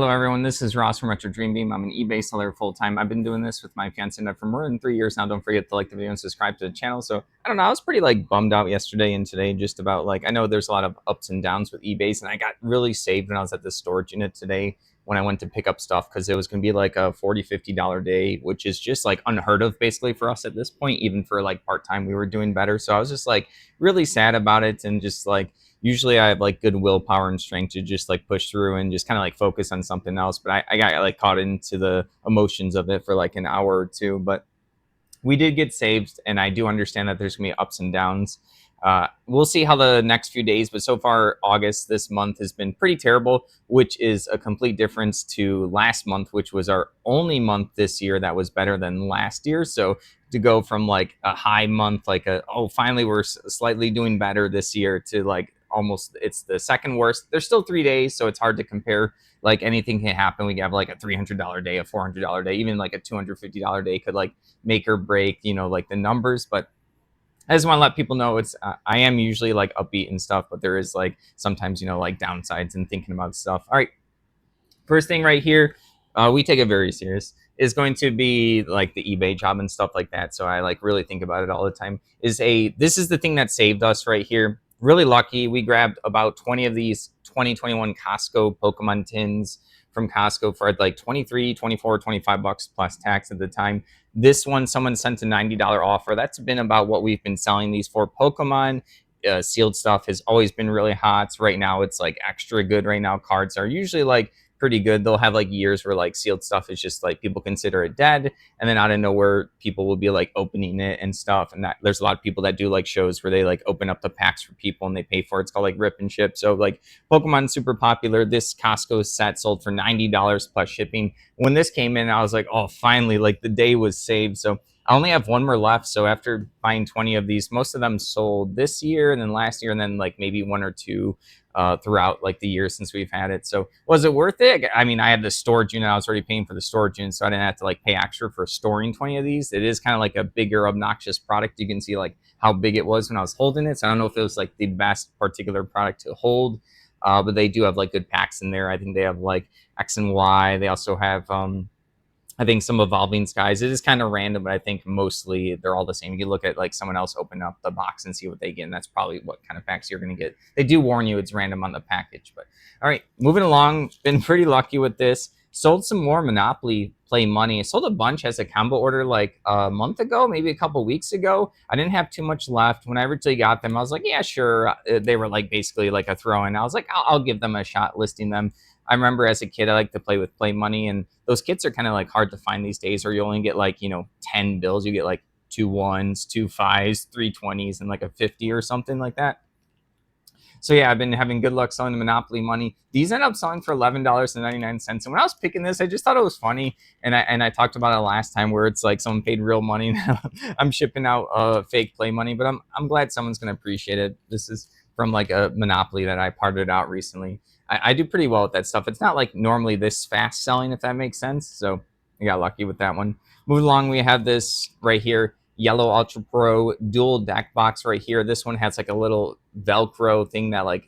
Hello, everyone. This is Ross from Retro Dream Beam. I'm an eBay seller full time. I've been doing this with my fiance for more than 3 years now. Don't forget to like the video and subscribe to the channel. So I don't know. I was pretty bummed out yesterday and today, just about I know there's a lot of ups and downs with eBay's, and I got really saved when I was at the storage unit today when I went to pick up stuff because it was going to be like a $40-50 day, which is just unheard of basically for us at this point. Even for part time, we were doing better. So I was just really sad about it and just usually I have good willpower and strength to just push through and just kind of focus on something else. But I got caught into the emotions of it for an hour or two. But we did get saved, and I do understand that there's gonna be ups and downs. We'll see how the next few days, but so far August this month has been pretty terrible, which is a complete difference to last month, which was our only month this year that was better than last year. So to go from a high month, finally we're slightly doing better this year, to almost it's the second worst. There's still 3 days, so it's hard to compare. Anything can happen. We have a $300 day, a $400 day, even a $250 day could make or break, the numbers. But I just want to let people know it's I am usually upbeat and stuff, but there is sometimes downsides and thinking about stuff. All right, first thing right here, we take it very serious, is going to be the eBay job and stuff like that. So I really think about it all the time. This is the thing that saved us right here. Really lucky. We grabbed about 20 of these 2021 Costco Pokemon tins from Costco for 23, 24, 25 bucks plus tax at the time. This one, someone sent a $90 offer. That's been about what we've been selling these for. Pokemon sealed stuff has always been really hot. Right now, it's extra good. Right now, cards are usually pretty good. They'll have years where sealed stuff is just people consider it dead, and then out of nowhere people will be opening it and stuff. And that there's a lot of people that do shows where they open up the packs for people and they pay for it. It's called rip and ship. So Pokemon's super popular. This Costco set sold for $90 plus shipping. When this came in, I was like, oh, finally, the day was saved. So I only have one more left. So after buying 20 of these, most of them sold this year and then last year, and then maybe one or two throughout the year since we've had it. So was it worth it? I mean, I had the storage unit. I was already paying for the storage unit, so I didn't have to pay extra for storing 20 of these. It is kind of a bigger, obnoxious product. You can see how big it was when I was holding it. So I don't know if it was the best particular product to hold, but they do have good packs in there. I think they have X and Y. They also have I think some Evolving Skies. It is kind of random, but I think mostly they're all the same. You can look at someone else open up the box and see what they get, and that's probably what kind of packs you're going to get. They do warn you it's random on the package. But all right, moving along. Been pretty lucky with this. Sold some more Monopoly Play Money. I sold a bunch as a combo order a month ago, maybe a couple weeks ago. I didn't have too much left. When I originally got them, I was like, yeah, sure. They were basically a throw-in. I was like, I'll give them a shot listing them. I remember as a kid, I like to play with Play Money, and those kits are kind of hard to find these days, or you only get 10 bills. You get two ones, two fives, three 20s, and a 50 or something like that. So yeah, I've been having good luck selling the Monopoly Money. These end up selling for $11.99. And when I was picking this, I just thought it was funny. And I talked about it last time, where it's someone paid real money. I'm shipping out fake Play Money, but I'm glad someone's gonna appreciate it. This is from a Monopoly that I parted out recently. I do pretty well with that stuff. It's not normally this fast selling, if that makes sense. So I got lucky with that one. Moving along, we have this right here, Yellow Ultra Pro dual deck box right here. This one has a little Velcro thing that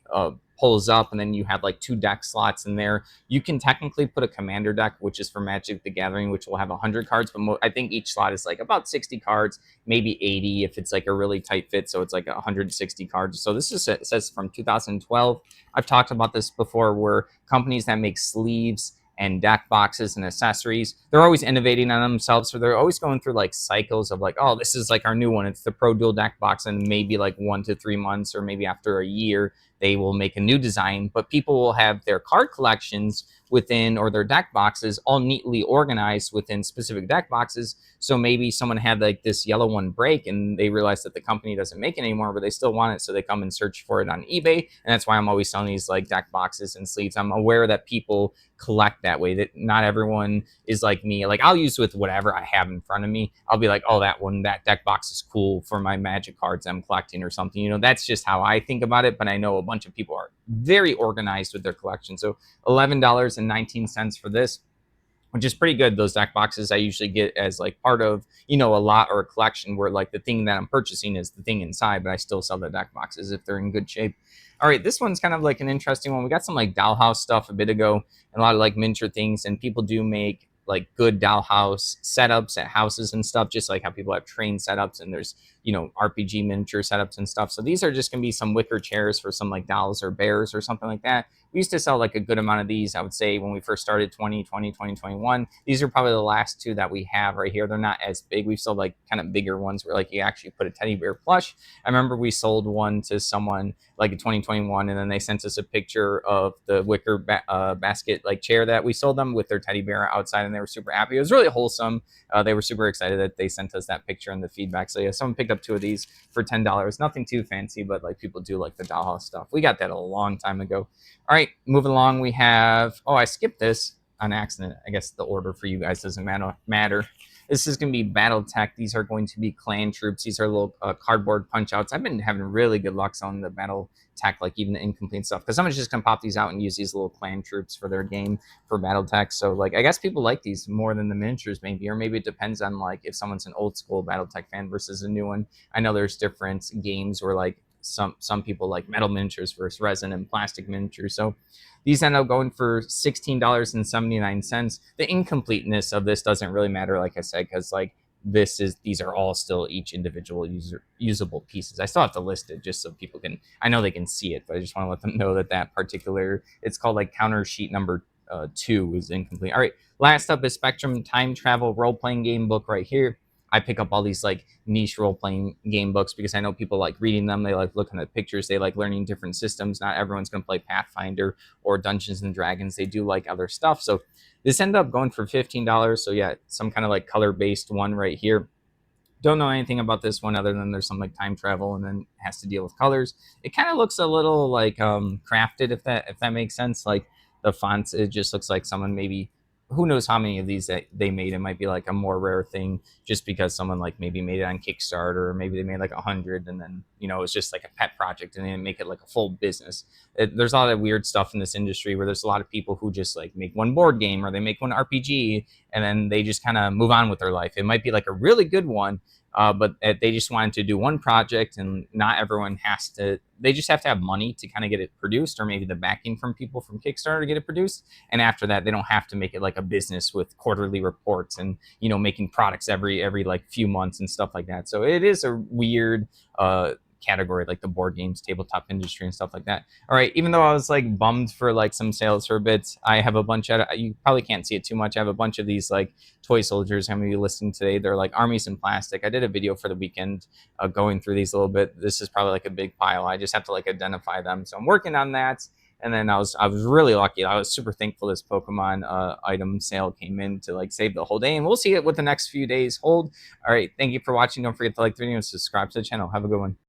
pulls up, and then you have two deck slots in there. You can technically put a commander deck, which is for Magic the Gathering, which will have 100 cards, but I think each slot is about 60 cards, maybe 80 if it's a really tight fit. So it's 160 cards. So this is, it says from 2012. I've talked about this before, where companies that make sleeves and deck boxes and accessories, they're always innovating on themselves. So they're always going through cycles of oh, this is our new one. It's the Pro Dual Deck Box, and maybe 1 to 3 months, or maybe after a year, they will make a new design. But people will have their card collections within, or their deck boxes, all neatly organized within specific deck boxes. So maybe someone had this yellow one break, and they realized that the company doesn't make it anymore, but they still want it. So they come and search for it on eBay. And that's why I'm always selling these deck boxes and sleeves. I'm aware that people collect that way, that not everyone is like me. I'll use with whatever I have in front of me. I'll be oh, that deck box is cool for my Magic cards I'm collecting or something. That's just how I think about it. But I know a bunch of people are very organized with their collection. So $11.19 for this. which is pretty good. Those deck boxes I usually get as like part of, a lot or a collection where like the thing that I'm purchasing is the thing inside, but I still sell the deck boxes if they're in good shape. All right, this one's kind of like an interesting one. We got some like dollhouse stuff a bit ago, and a lot of like miniature things, and people do make like good dollhouse setups at houses and stuff, just like how people have train setups and there's RPG miniature setups and stuff. So these are just gonna be some wicker chairs for some like dolls or bears or something like that. We used to sell like a good amount of these, I would say, when we first started 2020, 2021. These are probably the last two that we have right here. They're not as big. We've sold like kind of bigger ones where like you actually put a teddy bear plush. I remember we sold one to someone like in 2021, and then they sent us a picture of the wicker basket like chair that we sold them with their teddy bear outside, and they were super happy. It was really wholesome. They were super excited that they sent us that picture and the feedback. So yeah, someone picked up two of these for $10. Nothing too fancy, but like people do like the dollhouse stuff. We got that a long time ago. All right, moving along, we have, oh, I skipped this on accident. I guess the order for you guys doesn't matter. This is going to be BattleTech. These are going to be clan troops. These are little cardboard punch outs. I've been having really good luck selling the BattleTech, like even the incomplete stuff, because someone's just going to pop these out and use these little clan troops for their game for BattleTech. So like, I guess people like these more than the miniatures maybe, or maybe it depends on like if someone's an old school BattleTech fan versus a new one. I know there's different games where like some people like metal miniatures versus resin and plastic miniatures. So these end up going for $16.79. The incompleteness of this doesn't really matter, like I said, because like these are all still each individual usable pieces. I still have to list it just so people can, I know they can see it, but I just want to let them know that that particular, it's called like counter sheet number 2 is incomplete. All right, last up is Spectrum Time Travel Role Playing Game Book right here. I pick up all these like niche role playing game books because I know people like reading them. They like looking at pictures. They like learning different systems. Not everyone's going to play Pathfinder or Dungeons and Dragons. They do like other stuff. So this ended up going for $15. So yeah, some kind of like color based one right here. Don't know anything about this one other than there's some like time travel and then has to deal with colors. It kind of looks a little like crafted, if that makes sense. Like the fonts, it just looks like someone maybe, who knows how many of these that they made. It might be like a more rare thing just because someone like maybe made it on Kickstarter, or maybe they made like 100 and then it's just like a pet project and they didn't make it like a full business. There's a lot of weird stuff in this industry where there's a lot of people who just like make one board game or they make one RPG and then they just kind of move on with their life. It might be like a really good one, but they just wanted to do one project, and not everyone has to. They just have to have money to kind of get it produced, or maybe the backing from people from Kickstarter to get it produced. And after that, they don't have to make it like a business with quarterly reports and making products every like few months and stuff like that. So it is a weird category, like the board games tabletop industry and stuff like that. All right, even though I was like bummed for like some sales for a bit, I have a bunch of, you probably can't see it too much, I have a bunch of these like toy soldiers. I'm gonna be listing today. They're like armies in plastic. I did a video for the weekend going through these a little bit. This is probably like a big pile. I just have to like identify them, so I'm working on that. And then I was really lucky. I was super thankful this Pokemon item sale came in to like save the whole day. And we'll see what the next few days hold. All right, thank you for watching. Don't forget to like the video and subscribe to the channel. Have a good one.